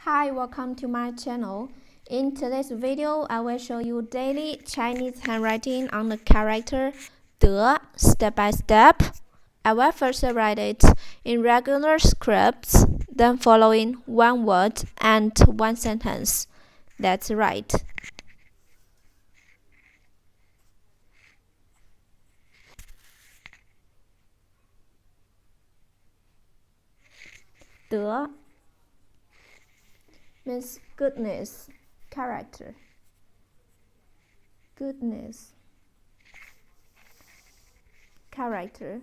Hi, welcome to my channel. In today's video, I will show you daily Chinese handwriting on the character 的 step by step. I will first write it in regular scripts, then following one word and one sentence. That's right. De means goodness, character. Goodness, character.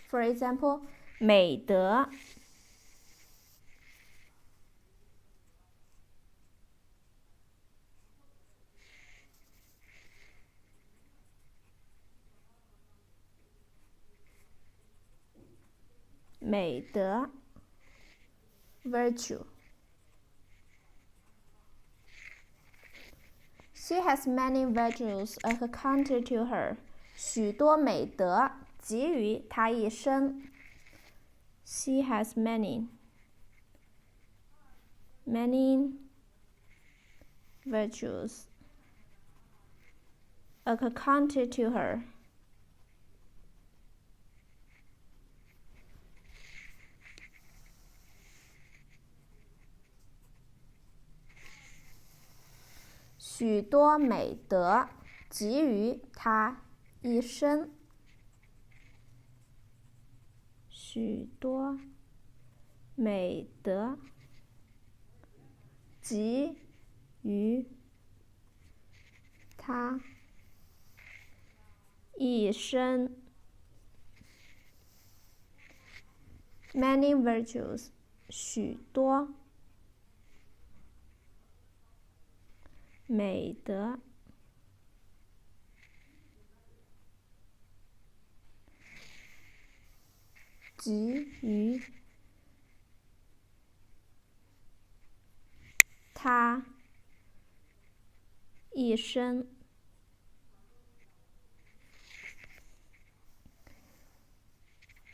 For example, 美德 美德 virtue. She has many virtues accounted to her. 许多美德集于她一身。She has many virtues accounted to her. 许多美德集于她一身。许多美德集于她一身。Many virtues 许多美德集于她一身。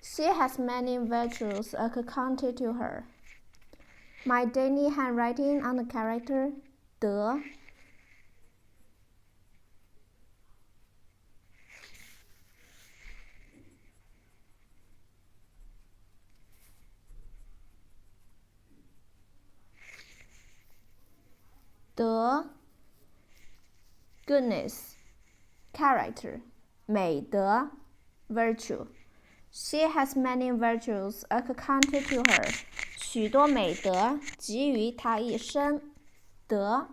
She has many virtues accounted to her. My daily handwriting on the character 的 的 goodness, character, 美德 virtue. She has many virtues accounted to her. 许多美德集于她一身。的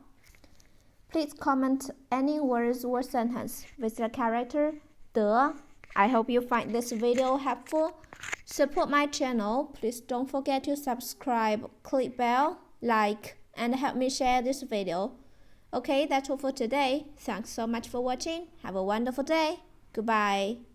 Please comment any words or sentence with the character 的. I hope you find this video helpful. Support my channel. Please don't forget to subscribe, click bell, like, and help me share this video. Okay, that's all for today. Thanks so much for watching. Have a wonderful day. Goodbye.